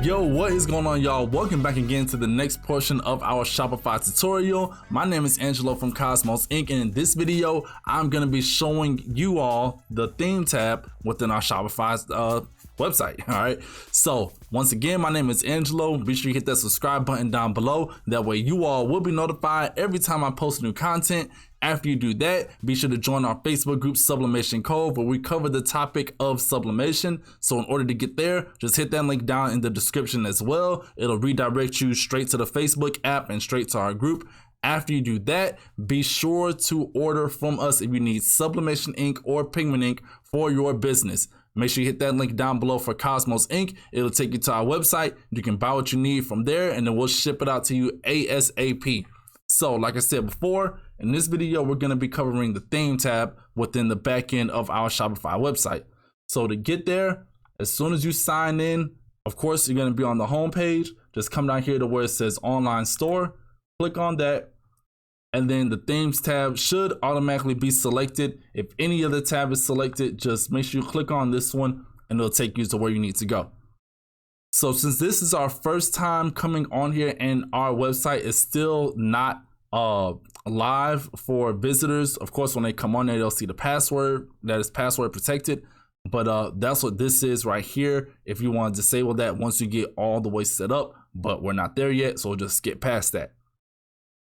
Yo, what is going on, y'all? Welcome back again to the next portion of our Shopify tutorial. My name is Angelo from Cosmos Inc. and in this video I'm going to be showing you all the theme tab within our Shopify website. All right, so once again, my name is Angelo. Be sure you hit that subscribe button down below. That way you all will be notified every time I post new content. After you do that, be sure to join our Facebook group Sublimation Cove, where we cover the topic of sublimation. So in order to get there, just hit that link down in the description as well. It'll redirect you straight to the Facebook app and straight to our group. After you do that, be sure to order from us if you need sublimation ink or pigment ink for your business. Make sure you hit that link down below for Cosmos Ink. It'll take you to our website. You can buy what you need from there, and then we'll ship it out to you ASAP. So like I said before, in this video, we're going to be covering the theme tab within the back end of our Shopify website. So to get there, as soon as you sign in, of course, you're going to be on the home page. Just come down here to where it says online store, click on that. And then the themes tab should automatically be selected. If any other tab is selected, just make sure you click on this one and it'll take you to where you need to go. So since this is our first time coming on here and our website is still not live for visitors, of course, when they come on there, they'll see the password that is password protected. But that's what this is right here. If you want to disable that once you get all the way set up, but we're not there yet, so we'll just skip past that.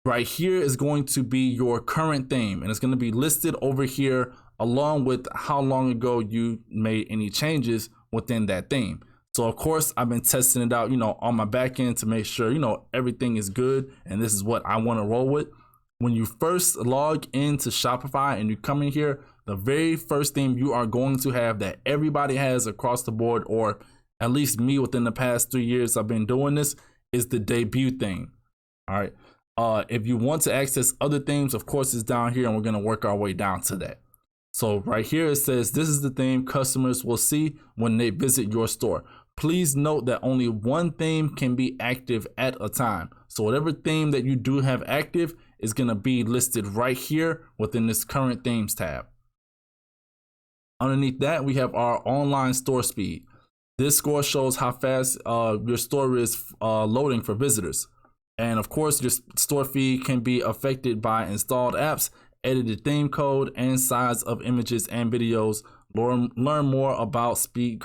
Right here is going to be your current theme, and it's going to be listed over here along with how long ago you made any changes within that theme. So of course, I've been testing it out, on my back end to make sure, everything is good. And this is what I want to roll with. When you first log into Shopify and you come in here, the very first theme you are going to have that everybody has across the board, or at least me within the past 3 years I've been doing this, is the debut theme. All right. If you want to access other themes, of course, it's down here and we're going to work our way down to that. So right here, it says, this is the theme customers will see when they visit your store. Please note that only one theme can be active at a time. So whatever theme that you do have active is going to be listed right here within this current themes tab. Underneath that, we have our online store speed. This score shows how fast your store is loading for visitors. And of course, your store feed can be affected by installed apps, edited theme code, and size of images and videos. Learn more about speed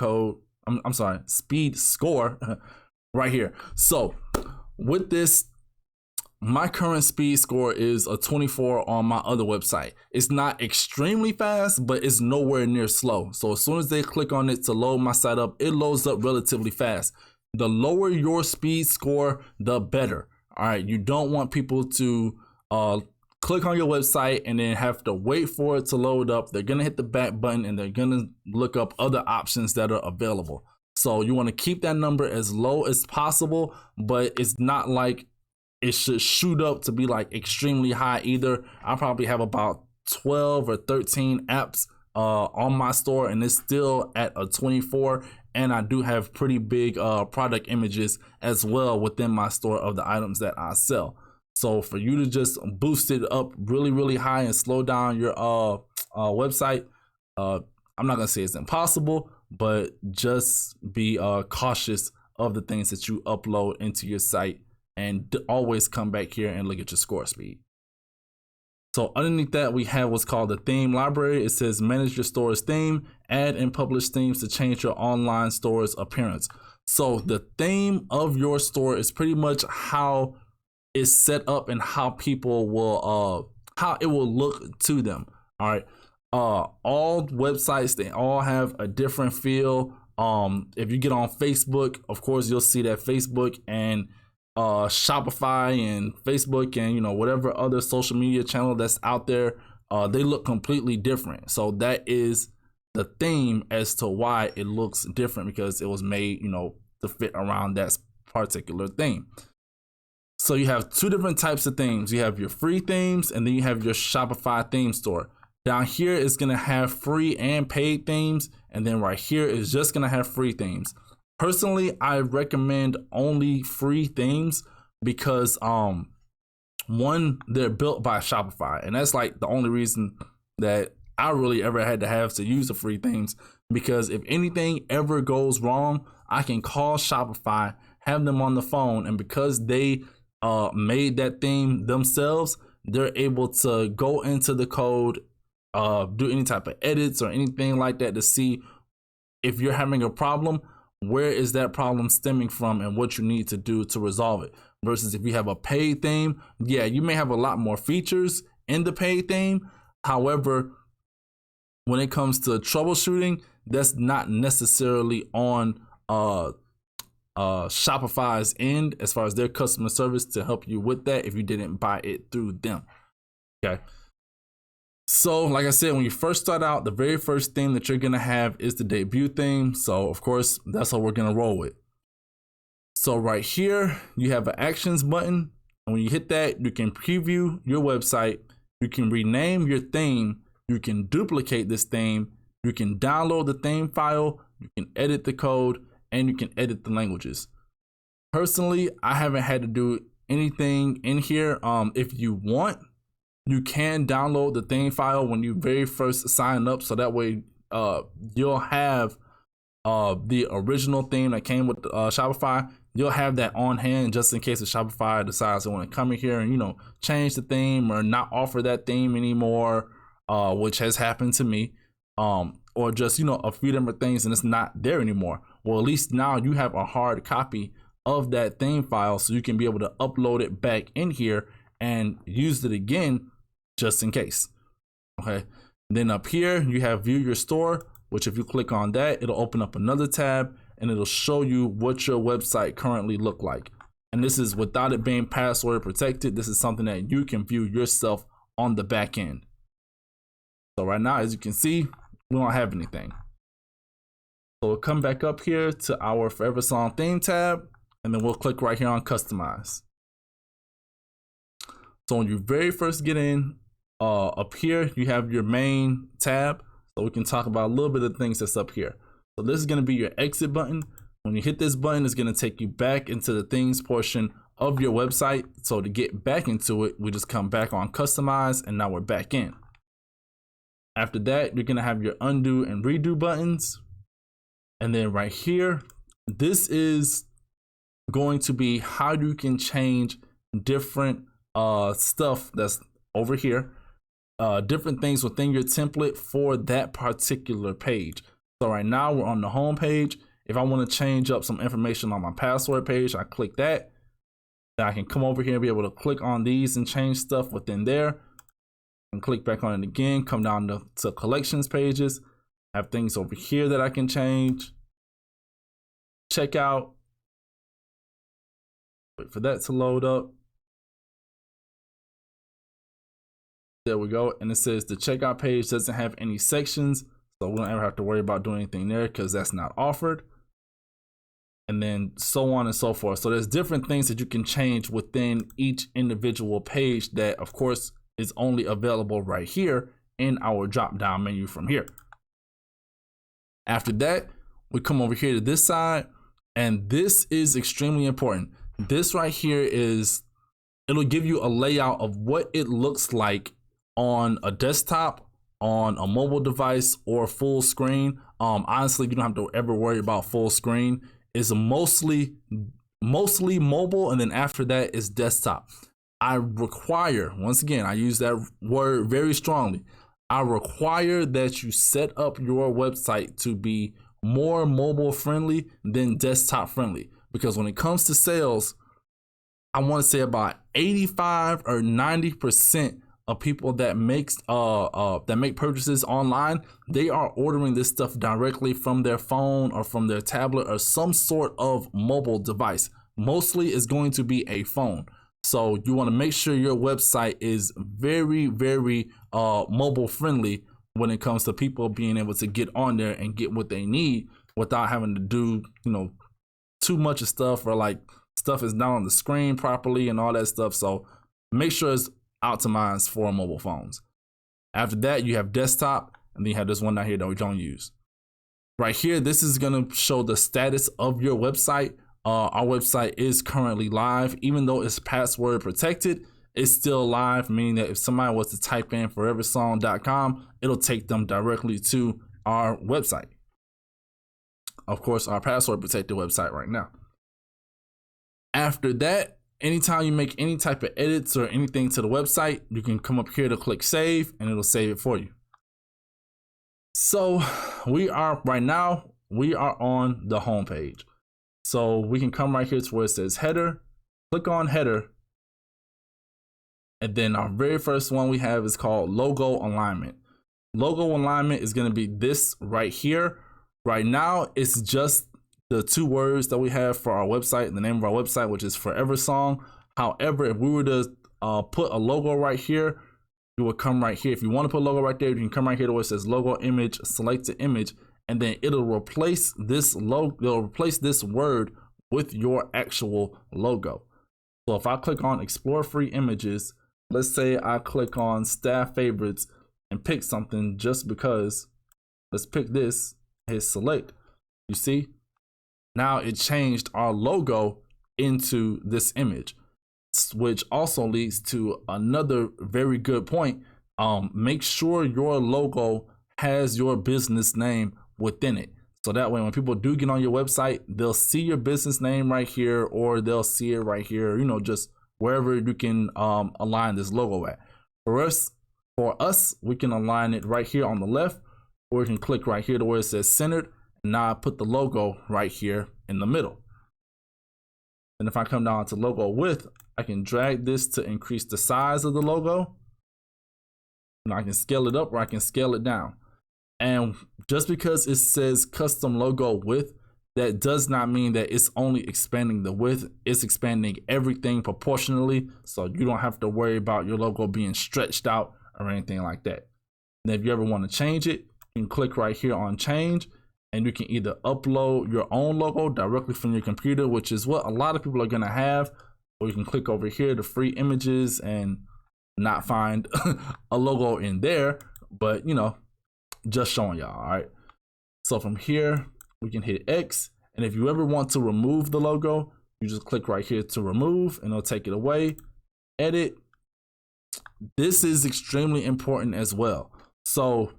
score right here. So with this, my current speed score is a 24 on my other website. It's not extremely fast, but it's nowhere near slow. So as soon as they click on it to load my site up, it loads up relatively fast. The lower your speed score, the better. All right, you don't want people to click on your website and then have to wait for it to load up. They're going to hit the back button and they're going to look up other options that are available. So you want to keep that number as low as possible, but it's not like it should shoot up to be like extremely high either. I probably have about 12 or 13 apps on my store and it's still at a 24. And I do have pretty big product images as well within my store of the items that I sell. So for you to just boost it up really, really high and slow down your website, I'm not gonna say it's impossible, but just be cautious of the things that you upload into your site and always come back here and look at your score speed. So underneath that, we have what's called the theme library. It says manage your store's theme, add and publish themes to change your online store's appearance. So the theme of your store is pretty much how it's set up and how people will, how it will look to them. All right. All websites, they all have a different feel. If you get on Facebook, of course, you'll see that Facebook and Shopify and Facebook and whatever other social media channel that's out there, they look completely different. So that is the theme as to why it looks different, because it was made to fit around that particular theme. So you have two different types of themes. You have your free themes and then you have your Shopify theme store. Down here is going to have free and paid themes, and then right here is just going to have free themes. Personally, I recommend only free themes because one, they're built by Shopify, and that's like the only reason that I really ever had to use the free themes, because if anything ever goes wrong, I can call Shopify, have them on the phone, and because they made that theme themselves, they're able to go into the code, do any type of edits or anything like that to see if you're having a problem, where is that problem stemming from and what you need to do to resolve it. Versus if you have a paid theme, yeah, you may have a lot more features in the paid theme. However, when it comes to troubleshooting, that's not necessarily on Shopify's end as far as their customer service to help you with that if you didn't buy it through them. Okay. So like I said, when you first start out, the very first theme that you're gonna have is the debut theme. So of course, that's what we're gonna roll with. So right here, you have an actions button. And when you hit that, you can preview your website. You can rename your theme. You can duplicate this theme. You can download the theme file. You can edit the code, and you can edit the languages. Personally, I haven't had to do anything in here. If you want, you can download the theme file when you very first sign up, so that way you'll have the original theme that came with Shopify. You'll have that on hand just in case if Shopify decides they want to come in here and, you know, change the theme or not offer that theme anymore, which has happened to me, or just, you know, a few different things and it's not there anymore. Well, at least now you have a hard copy of that theme file, so you can be able to upload it back in here and use it again just in case. Okay. Then up here you have view your store, which if you click on that, it'll open up another tab and it'll show you what your website currently look like. And this is without it being password protected. This is something that you can view yourself on the back end. So right now, as you can see, we don't have anything. So we'll come back up here to our Forever Song theme tab, and then we'll click right here on customize. So when you very first get in, up here, you have your main tab. So we can talk about a little bit of things that's up here. So this is going to be your exit button. When you hit this button, it's going to take you back into the things portion of your website. So to get back into it, we just come back on customize, and now we're back in. After that, you're going to have your undo and redo buttons. And then right here, this is going to be how you can change different stuff that's over here, different things within your template for that particular page. So right now we're on the home page. If I want to change up some information on my password page, I click that. Then I can come over here and be able to click on these and change stuff within there. And click back on it again, come down to collections pages. I have things over here that I can change. Checkout. Wait for that to load up. There we go. And it says the checkout page doesn't have any sections, so we don't ever have to worry about doing anything there because that's not offered. And then so on and so forth. So there's different things that you can change within each individual page that, of course, is only available right here in our drop down menu from here. After that, we come over here to this side, and this is extremely important. This right here is, it'll give you a layout of what it looks like on a desktop, on a mobile device, or full screen. Honestly, you don't have to ever worry about full screen. It's mostly mobile, and then after that is desktop. I require, once again, I use that word very strongly, I require that you set up your website to be more mobile friendly than desktop friendly, because when it comes to sales, I want to say about 85 or 90% of people that make purchases online, they are ordering this stuff directly from their phone or from their tablet or some sort of mobile device. Mostly it's going to be a phone. So you want to make sure your website is very, very mobile friendly when it comes to people being able to get on there and get what they need without having to do, you know, too much of stuff, or like stuff is not on the screen properly and all that stuff. So make sure it's optimized for mobile phones. After that, you have desktop, and then you have this one down here that we don't use. Right here, this is going to show the status of your website. Our website is currently live. Even though it's password protected, it's still live, meaning that if somebody was to type in foreversong.com, it'll take them directly to our website. of course, our password protected website right now. After that, anytime you make any type of edits or anything to the website, you can come up here to click save and it'll save it for you. So right now we are on the home page. So we can come right here to where it says header, click on header. And then our very first one we have is called logo alignment. Logo alignment is going to be this right here. Right now, it's just the 2 words that we have for our website, the name of our website, which is Forever Song. However, if we were to put a logo right here, you would come right here. If you want to put a logo right there, you can come right here to where it says logo image, select the image, and then it'll replace this logo. It'll replace this word with your actual logo. So if I click on explore free images, let's say I click on staff favorites and pick something just because. Let's pick this, hit select. You see, now it changed our logo into this image, which also leads to another very good point. Make sure your logo has your business name within it. So that way, when people do get on your website, they'll see your business name right here, or they'll see it right here, just wherever you can align this logo at. For us, we can align it right here on the left, or you can click right here to where it says centered. And now I put the logo right here in the middle. And if I come down to logo width, I can drag this to increase the size of the logo. And I can scale it up or I can scale it down. And just because it says custom logo width, that does not mean that it's only expanding the width. It's expanding everything proportionally. So you don't have to worry about your logo being stretched out or anything like that. And if you ever want to change it, you can click right here on change. And you can either upload your own logo directly from your computer, which is what a lot of people are going to have. Or you can click over here to free images and not find a logo in there. But, just showing y'all. All right. So from here, we can hit X. And if you ever want to remove the logo, you just click right here to remove and it'll take it away. Edit. This is extremely important as well. So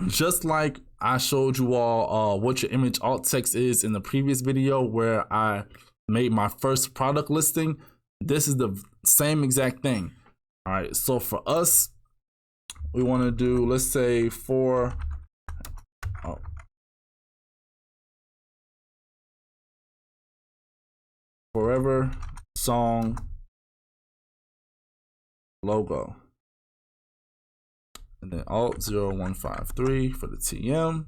just like I showed you all what your image alt text is in the previous video where I made my first product listing, this is the same exact thing. All right, so for us, we want to do, let's say Forever Song logo. And then Alt 0153 for the TM.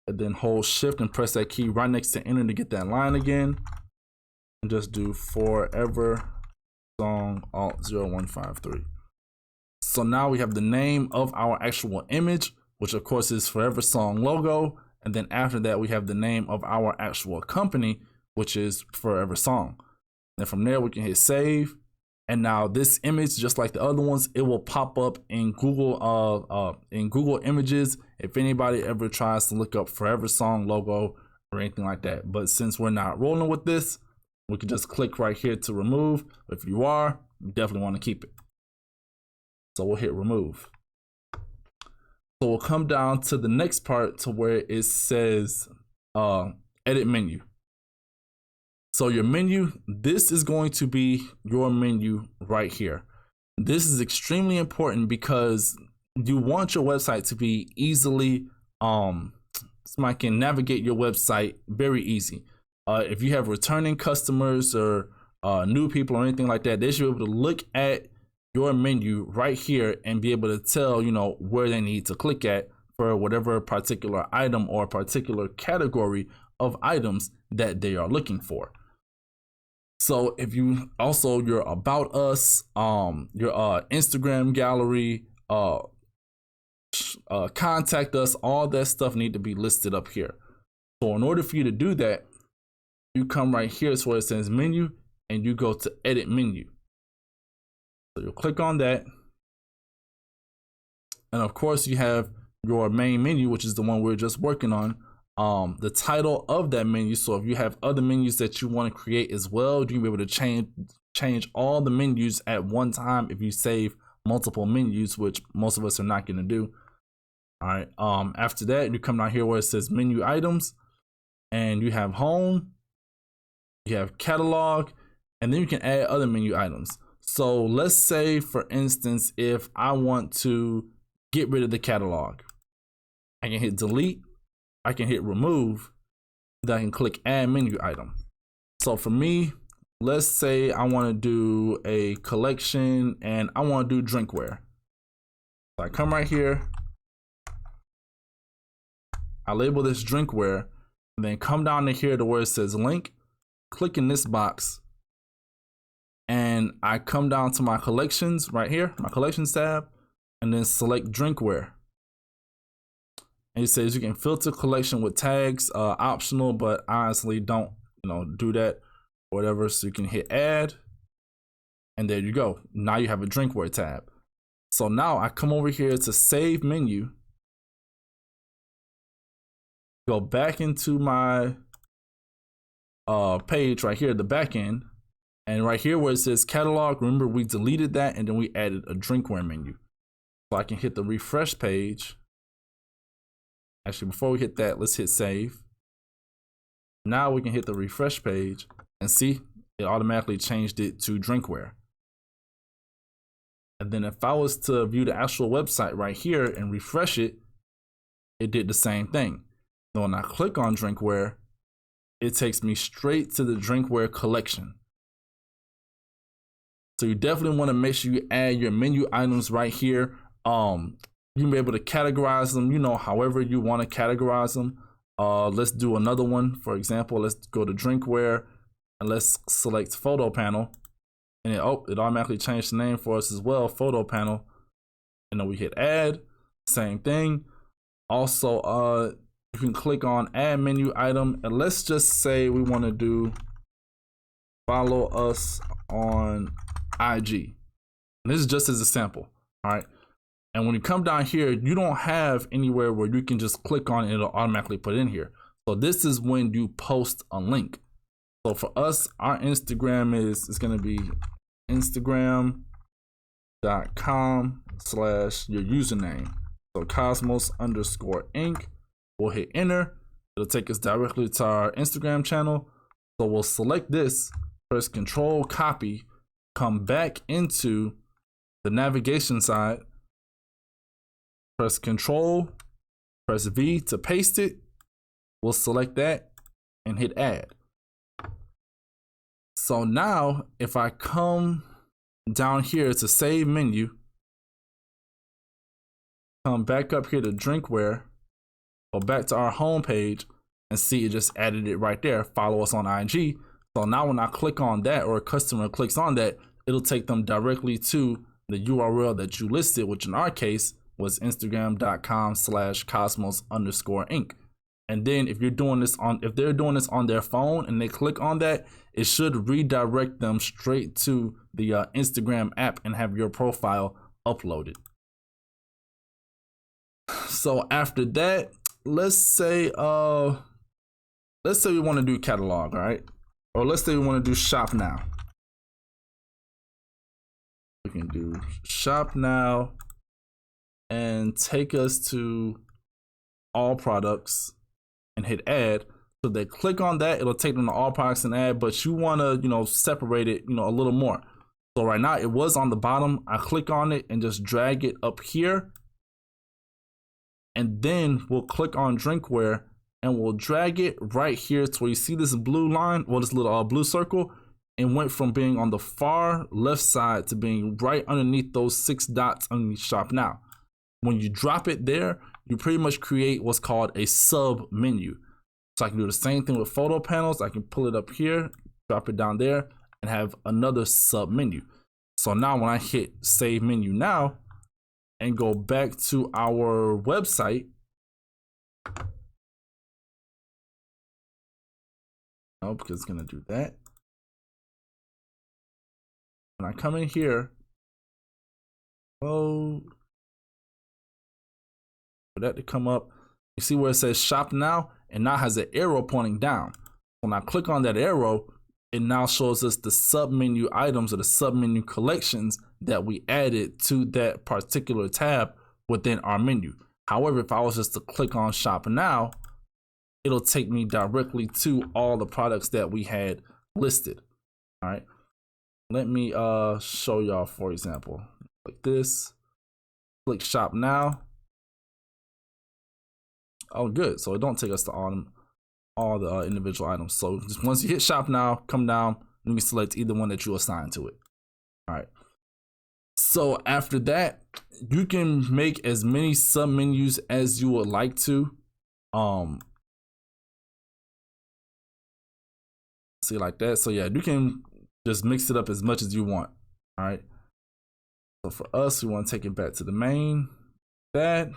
And then hold shift and press that key right next to enter to get that line again. And just do Forever Song Alt 0153. So now we have the name of our actual image, which of course is Forever Song logo. And then after that, we have the name of our actual company, which is Forever Song. Then from there, we can hit save. And now this image, just like the other ones, it will pop up in Google Images if anybody ever tries to look up Forever Song logo or anything like that. But since we're not rolling with this, we can just click right here to remove. If you are, you definitely want to keep it. So we'll hit remove. So we'll come down to the next part to where it says edit menu. So your menu, this is going to be your menu right here. This is extremely important because you want your website to be easily, somebody can navigate your website very easy. If you have returning customers or new people or anything like that, they should be able to look at your menu right here and be able to tell, where they need to click at for whatever particular item or particular category of items that they are looking for. So if you also your about us, your Instagram gallery, contact us, all that stuff need to be listed up here. So in order for you to do that, you come right here to where it says menu and you go to edit menu. So you'll click on that. And of course you have your main menu, which is the one we're just working on. The title of that menu. So if you have other menus that you want to create as well, you can be able to change all the menus at one time if you save multiple menus, which most of us are not going to do. All right. After that, you come down here where it says menu items, and you have home, you have catalog, and then you can add other menu items. So let's say, for instance, if I want to get rid of the catalog, I can hit delete, I can hit remove, then I can click add menu item. So for me, let's say I want to do a collection and I want to do drinkware. So I come right here, I label this drinkware, and then come down to here to where it says link, click in this box, and I come down to my collections right here, my collections tab, and then select drinkware. And it says you can filter collection with tags, optional, but honestly don't do that, whatever. So you can hit add, and there you go. Now you have a drinkware tab. So now I come over here to save menu, go back into my page right here, the back end, and right here where it says catalog, remember we deleted that and then we added a drinkware menu. So I can hit the refresh page. Actually, before we hit that, let's hit save. Now we can hit the refresh page and see it automatically changed it to drinkware. And then if I was to view the actual website right here and refresh it, it did the same thing. So when I click on drinkware, it takes me straight to the drinkware collection. So you definitely want to make sure you add your menu items right here. You can be able to categorize them, however you want to categorize them. Let's do another one. For example, let's go to drinkware and let's select photo panel. And it automatically changed the name for us as well, photo panel. And then we hit add, same thing. Also, you can click on add menu item, and let's just say we want to do follow us on IG. And this is just as a sample, all right? And when you come down here, you don't have anywhere where you can just click on it, it'll automatically put it in here. So this is when you post a link. So for us, our Instagram is going to be instagram.com/your username. So Cosmos_Ink. We'll hit enter. It'll take us directly to our Instagram channel. So we'll select this, press Control copy, come back into the navigation side, press Control, press V to paste it. We'll select that and hit add. So now if I come down here to save menu, come back up here to drinkware, go back to our home page, and see it just added it right there. Follow us on IG. So now when I click on that, or a customer clicks on that, it'll take them directly to the URL that you listed, which in our case was instagram.com/cosmos_ink. And then if they're doing this on their phone and they click on that, it should redirect them straight to the Instagram app and have your profile uploaded. So after that, let's say we want to do catalog, all right? Or let's say we want to do shop now. We can do shop now and take us to all products and hit add. So they click on that, it'll take them to all products and add, but you want to, separate it, a little more. So right now it was on the bottom. I click on it and just drag it up here. And then we'll click on drinkware and we'll drag it right here to where you see this blue line, this little blue circle, and went from being on the far left side to being right underneath those 6 dots underneath shop now. When you drop it there, you pretty much create what's called a sub menu. So I can do the same thing with photo panels. I can pull it up here, drop it down there, and have another sub menu. So now when I hit save menu now and go back to our website, no, because it's gonna do that. When I come in here, for that to come up, you see where it says shop now, and now has an arrow pointing down. When I click on that arrow, it now shows us the sub menu items or the sub menu collections that we added to that particular tab within our menu. However, if I was just to click on shop now, it'll take me directly to all the products that we had listed. All right, let me show y'all, for example, like this, click shop now. Oh, good. So it don't take us to all the individual items. So just once you hit shop now, come down, you can select either one that you assign to it. All right. So after that, you can make as many sub menus as you would like to. See, like that. So yeah, you can just mix it up as much as you want. All right. So for us, we want to take it back to the main. That,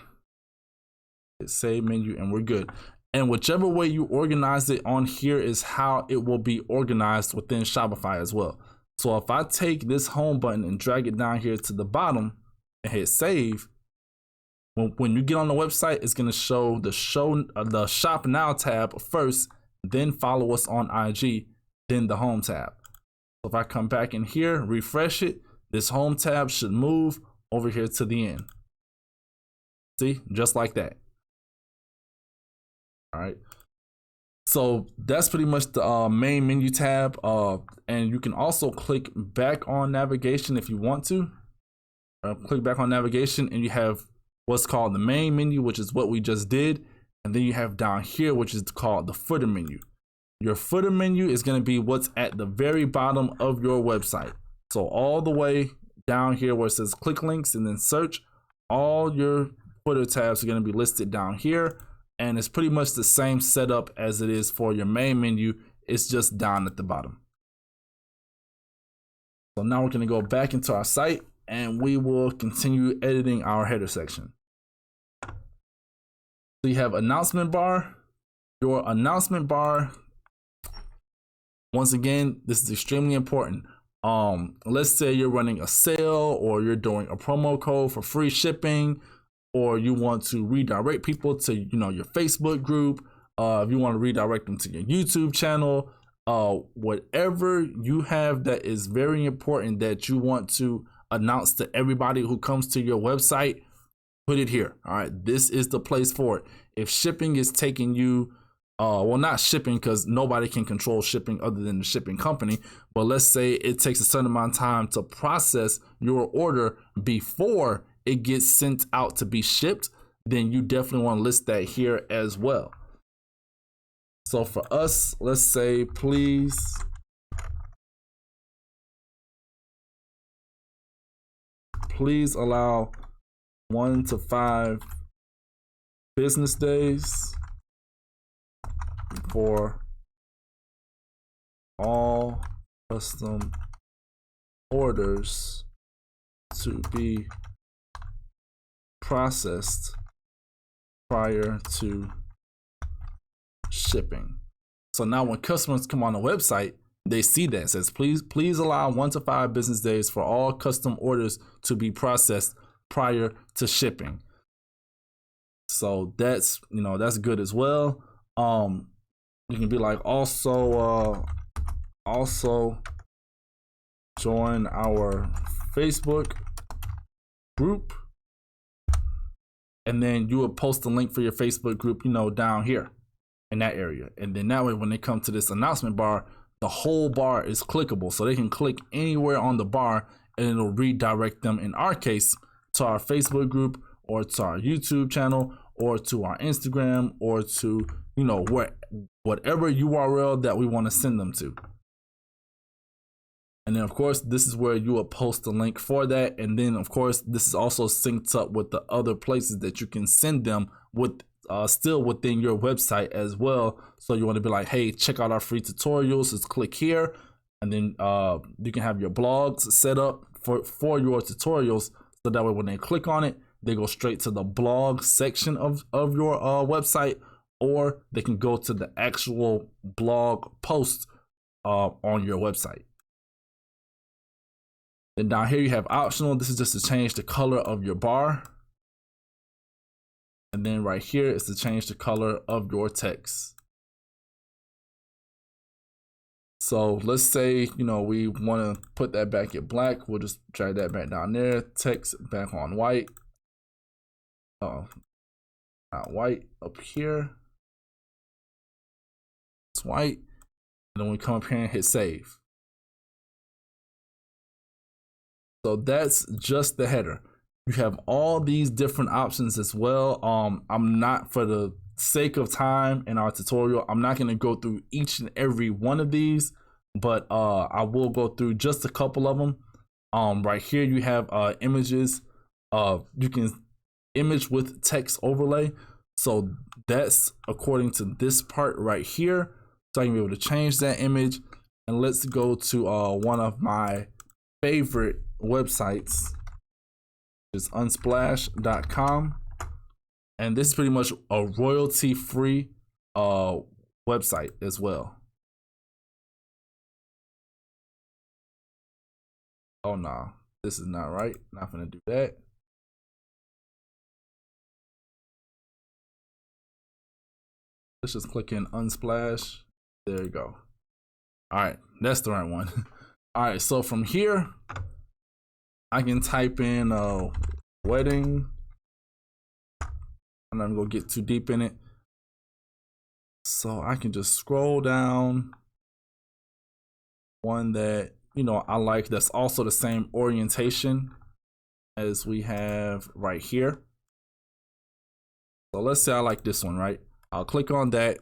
hit save menu, and we're good. And whichever way you organize it on here is how it will be organized within Shopify as well. So if I take this home button and drag it down here to the bottom and hit save, when you get on the website, it's going to show the shop now tab first, then follow us on IG, then the home tab. So if I come back in here, refresh it, this home tab should move over here to the end. See, just like that. All right, so that's pretty much the main menu tab, and you can also click back on navigation if you want to. Click back on navigation and you have what's called the main menu, which is what we just did, and then you have down here, which is called the footer menu. Your footer menu is going to be what's at the very bottom of your website. So all the way down here where it says click links and then search, all your footer tabs are going to be listed down here. And it's pretty much the same setup as it is for your main menu. It's just down at the bottom. So now we're going to go back into our site and we will continue editing our header section. So you have announcement bar. Your announcement bar, once again, this is extremely important. Let's say you're running a sale or you're doing a promo code for free shipping, or you want to redirect people to, your Facebook group, if you want to redirect them to your YouTube channel, whatever you have that is very important that you want to announce to everybody who comes to your website, put it here. All right, this is the place for it. If shipping is taking you, well, not shipping, because nobody can control shipping other than the shipping company, but let's say it takes a certain amount of time to process your order before it gets sent out to be shipped, then you definitely want to list that here as well. So for us, let's say, please allow 1 to 5 business days for all custom orders to be processed prior to shipping. So now when customers come on the website, they see that it says, please allow 1 to 5 business days for all custom orders to be processed prior to shipping. So that's, that's good as well. You can be like, also join our Facebook group, and then you would post the link for your Facebook group, down here in that area. And then that way, when they come to this announcement bar, the whole bar is clickable. So they can click anywhere on the bar and it'll redirect them, in our case, to our Facebook group or to our YouTube channel or to our Instagram or to, whatever URL that we want to send them to. And then of course, this is where you will post the link for that. And then of course, this is also synced up with the other places that you can send them with, still within your website as well. So you want to be like, hey, check out our free tutorials, just click here. And then you can have your blogs set up for your tutorials. So that way when they click on it, they go straight to the blog section of your website, or they can go to the actual blog post on your website. Then down here you have optional. This is just to change the color of your bar. And then right here is to change the color of your text. So let's say, we want to put that back at black. We'll just drag that back down there. Text back on white. not white up here. It's white. And then we come up here and hit save. So that's just the header. You have all these different options as well. I'm not, for the sake of time in our tutorial, I'm not going to go through each and every one of these, but I will go through just a couple of them. Right here you have images. You can image with text overlay. So that's according to this part right here. So I can be able to change that image. And let's go to one of my favorite websites, which is unsplash.com. And this is pretty much a royalty-free website as well. Oh no, this is not right. Not gonna do that. Let's just click in Unsplash. There you go. All right, that's the right one. All right, so from here, I can type in wedding. I'm not gonna get too deep in it. So I can just scroll down one that, you know, I like, that's also the same orientation as we have right here. So let's say I like this one, right? I'll click on that,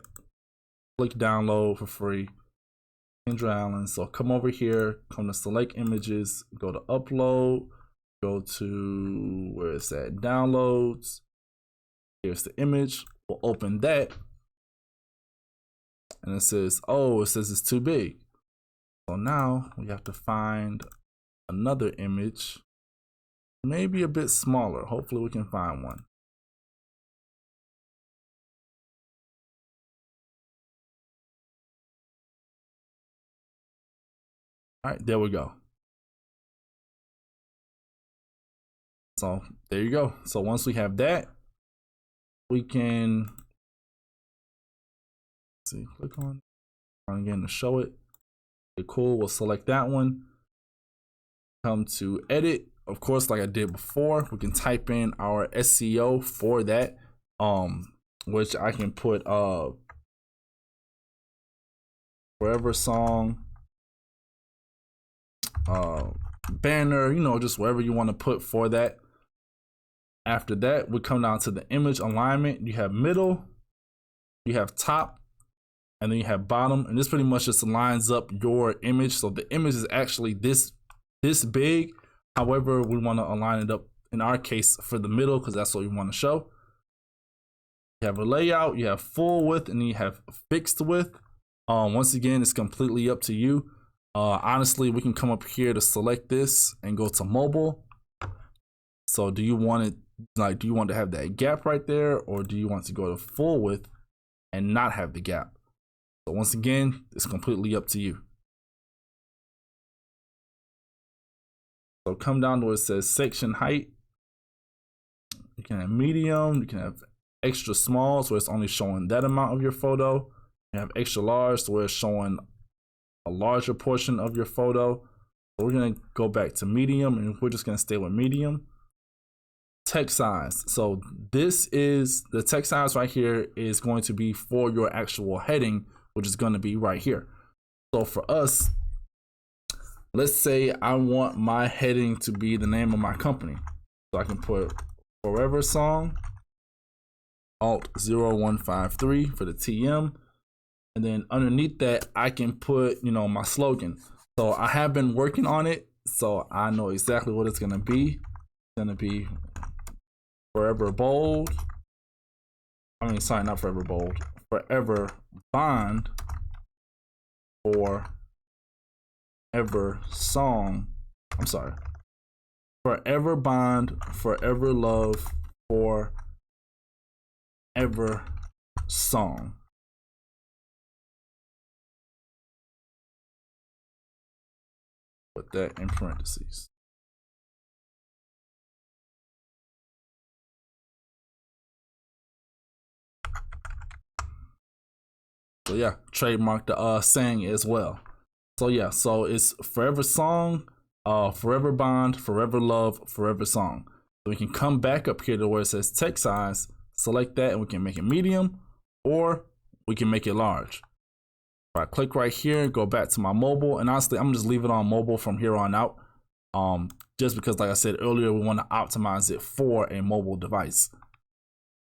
click download for free, Kendra Allen. So come over here, come to select images, go to upload, go to, where is that, downloads. Here's the image. We'll open that. And it says, oh, it says it's too big. So now we have to find another image, maybe a bit smaller. Hopefully we can find one. All right, there we go. So there you go. So once we have that, we can see, click on again to show it. Okay, cool. We'll select that one. Come to edit. Of course, like I did before, we can type in our SEO for that, which I can put forever song, banner, you know, just wherever you want to put for that. After that, we come down to the image alignment. You have middle, you have top, and then you have bottom, and this pretty much just lines up your image. So the image is actually this big. However, we want to align it up in our case for the middle because that's what we want to show. You have a layout, you have full width, and then you have fixed width. Once again, it's completely up to you. Honestly, we can come up here to select this and go to mobile. So do you want it, like, do you want to have that gap right there, or do you want to go to full width and not have the gap? So once again, it's completely up to you. So come down to where it says section height. You can have medium, you can have extra small, so it's only showing that amount of your photo. You have extra large, so where it's showing a larger portion of your photo. So we're gonna go back to medium, and we're just gonna stay with medium. Text size. So this is the text size right here is going to be for your actual heading, which is going to be right here. So for us, let's say I want my heading to be the name of my company. So I can put Forever Song, Alt 0153 for the TM. And then underneath that, I can put, you know, my slogan. So I have been working on it, so I know exactly what it's going to be. It's going to be Forever Bold. I mean, sorry, not Forever Bold. Forever Bond. Forever Song. I'm sorry. Forever Bond. Forever Love. Forever Song. Put that in parentheses. So yeah, trademark the saying as well. So yeah, so it's Forever Song, Forever Bond, Forever Love, Forever Song. So we can come back up here to where it says text size, select that and we can make it medium, or we can make it large. If I click right here, go back to my mobile, and honestly, I'm gonna just leave it on mobile from here on out. Just because, like I said earlier, we want to optimize it for a mobile device.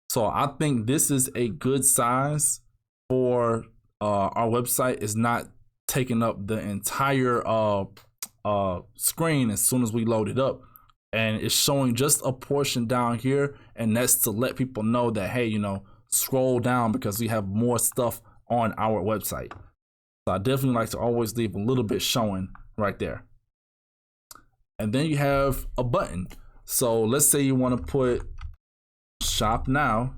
So I think this is a good size for our website. It's not taking up the entire screen as soon as we load it up, and it's showing just a portion down here, and that's to let people know that, hey, you know, scroll down because we have more stuff on our website. So I definitely like to always leave a little bit showing right there. And then you have a button. So let's say you want to put shop now,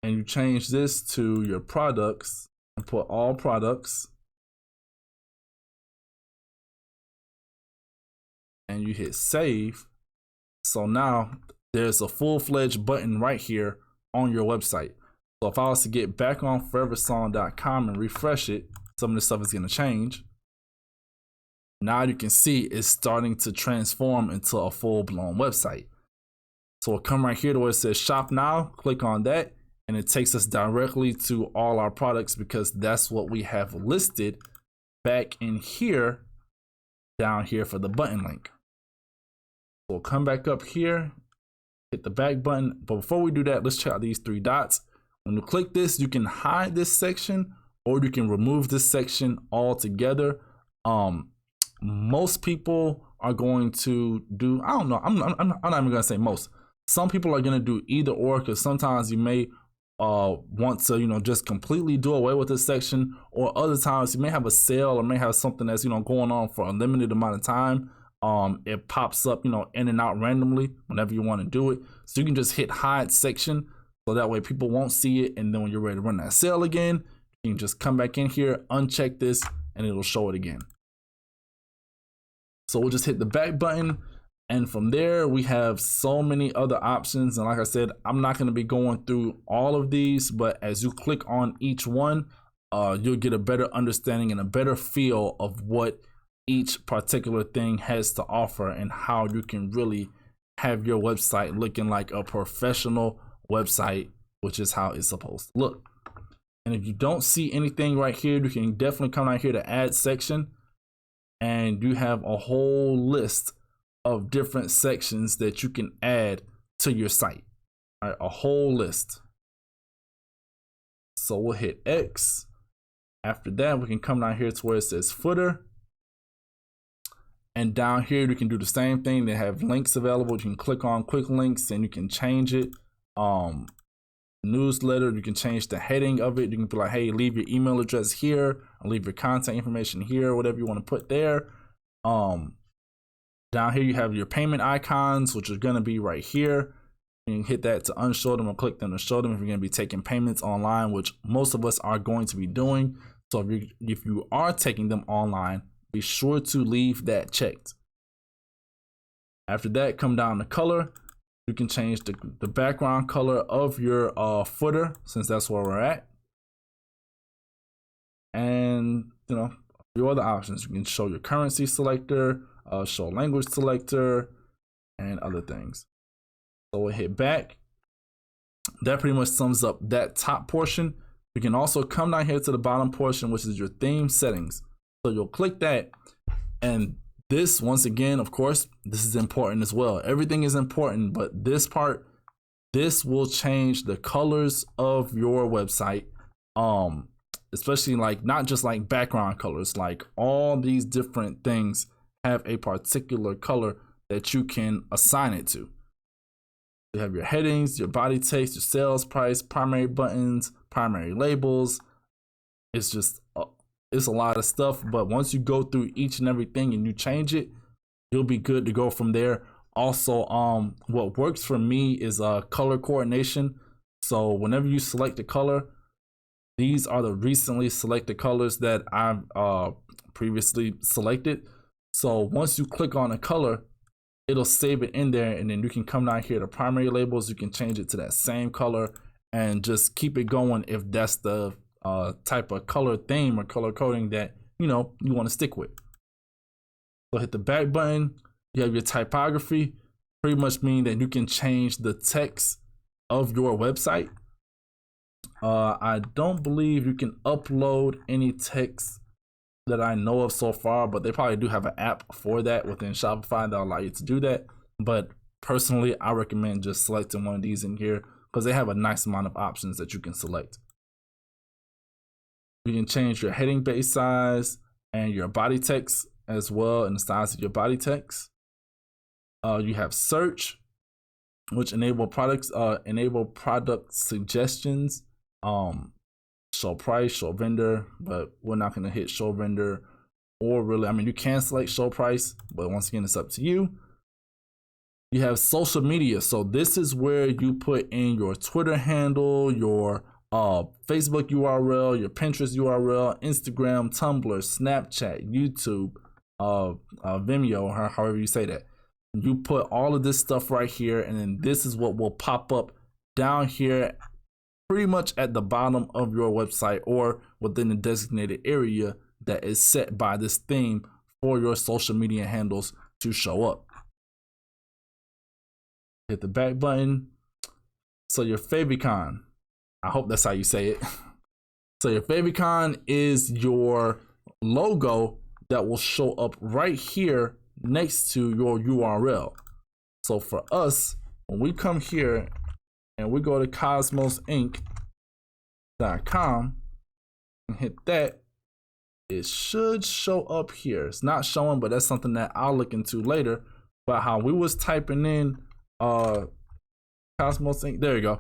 and you change this to your products and put all products, and you hit save. So now there's a full-fledged button right here on your website. So if I was to get back on foreversong.com and refresh it, some of this stuff is going to change. Now you can see it's starting to transform into a full-blown website. So we'll come right here to where it says shop now, click on that, and it takes us directly to all our products because that's what we have listed back in here, down here for the button link. We'll come back up here, hit the back button. But before we do that, let's check out these three dots. When you click this, you can hide this section or you can remove this section altogether. Most people are going to do, I don't know, I'm not even gonna say most. Some people are gonna do either or, because sometimes you may want to, you know, just completely do away with this section, or other times you may have a sale or may have something that's, you know, going on for a limited amount of time. It pops up, you know, in and out randomly whenever you want to do it. So you can just hit hide section, so that way people won't see it, and then when you're ready to run that sale again, you can just come back in here, uncheck this, and it'll show it again. So we'll just hit the back button, and from there we have so many other options. And like I said, I'm not going to be going through all of these, but as you click on each one, you'll get a better understanding and a better feel of what each particular thing has to offer and how you can really have your website looking like a professional website, which is how it's supposed to look. And if you don't see anything right here, you can definitely come out here to add section, and you have a whole list of different sections that you can add to your site. All right, a whole list. So we'll hit X. After that, we can come down here to where it says footer. And down here, you can do the same thing. They have links available. You can click on quick links and you can change it. Newsletter, you can change the heading of it. You can be like, hey, leave your email address here, or leave your contact information here, whatever you want to put there. Down here, you have your payment icons, which are going to be right here. You can hit that to unshow them or click them to show them if you're going to be taking payments online, which most of us are going to be doing. So if you are taking them online, be sure to leave that checked. After that, come down to color. You can change the background color of your footer, since that's where we're at. And, you know, a few other options. You can show your currency selector, show language selector, and other things. So we'll hit back. That pretty much sums up that top portion. You can also come down here to the bottom portion, which is your theme settings. So you'll click that, and this, once again, of course, this is important as well. Everything is important, but this part, this will change the colors of your website. Especially like not just like background colors, like all these different things have a particular color that you can assign it to. You have your headings, your body text, your sales price, primary buttons, primary labels. It's just it's a lot of stuff, but once you go through each and everything and you change it, you'll be good to go from there. Also, what works for me is color coordination. So whenever you select a color, these are the recently selected colors that I've previously selected. So once you click on a color, it'll save it in there, and then you can come down here to primary labels. You can change it to that same color and just keep it going if that's the type of color theme or color coding that you want to stick with. So hit the back button. You have your typography. pretty much mean that you can change the text of your website. I don't believe you can upload any text that I know of so far, but they probably do have an app for that within Shopify that'll allow you to do that. But personally, I recommend just selecting one of these in here because they have a nice amount of options that you can select. You can change your heading base size and your body text as well, and the size of your body text. You have search, which enable product suggestions, show price, show vendor, but we're not going to hit show vendor, or really, I mean, you can select show price, but once again, it's up to you. You have social media. So this is where you put in your Twitter handle, your Facebook URL, your Pinterest URL, Instagram, Tumblr, Snapchat, YouTube, Vimeo, or however you say that. You put all of this stuff right here, and then this is what will pop up down here pretty much at the bottom of your website or within the designated area that is set by this theme for your social media handles to show up. Hit the back button. So your favicon, I hope that's how you say it. So your favicon is your logo that will show up right here next to your URL. So for us, when we come here and we go to cosmosink.com and hit that, it should show up here. It's not showing, but that's something that I'll look into later. But how we was typing in Cosmos Ink, there you go.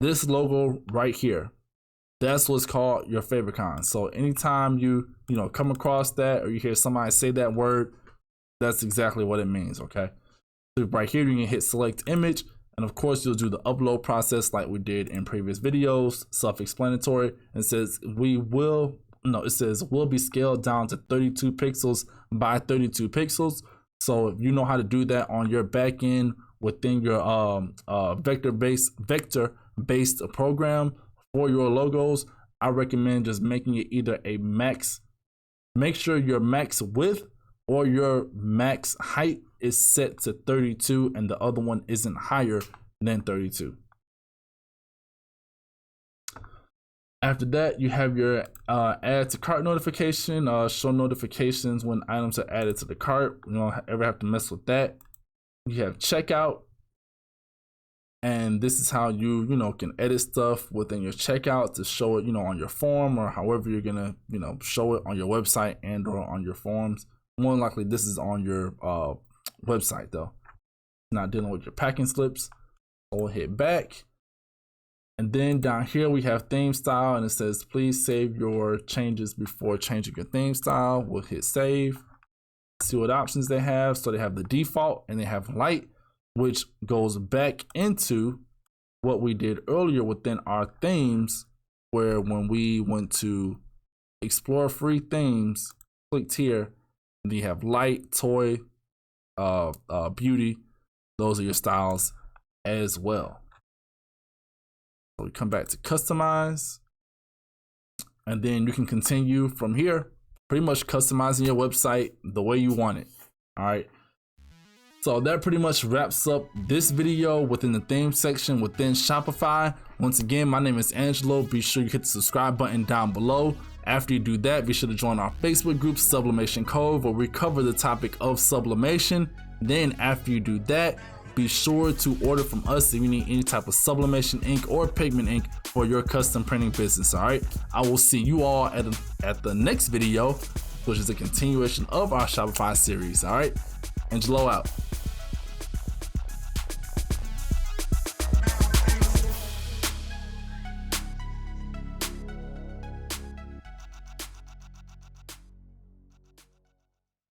This logo right here, that's what's called your favicon. So anytime you come across that or you hear somebody say that word, that's exactly what it means. Okay, so right here you can hit select image, and of course you'll do the upload process like we did in previous videos. Self-explanatory. It says will be scaled down to 32 pixels by 32 pixels. So if you know how to do that on your back end within your vector-based program for your logos, I recommend just making it either a max. Make sure your max width or your max height is set to 32 and the other one isn't higher than 32. After that, you have your add to cart notification, show notifications when items are added to the cart. You don't ever have to mess with that. You have checkout, and this is how you can edit stuff within your checkout to show it on your form or however you're gonna show it on your website and or on your forms. More than likely, this is on your website though. Not dealing with your packing slips. So we'll hit back. And then down here we have theme style, and it says please save your changes before changing your theme style. We'll hit save. See what options they have. So they have the default and they have light, which goes back into what we did earlier within our themes, where when we went to explore free themes, clicked here, and you have light, toy, beauty. Those are your styles as well. So we come back to customize, and then you can continue from here, pretty much customizing your website the way you want it. All right. So that pretty much wraps up this video within the theme section within Shopify. Once again, my name is Angelo. Be sure you hit the subscribe button down below. After you do that, be sure to join our Facebook group, Sublimation Cove, where we cover the topic of sublimation. Then after you do that, be sure to order from us if you need any type of sublimation ink or pigment ink for your custom printing business. All right, I will see you all at the next video, which is a continuation of our Shopify series. All right, Angelo out.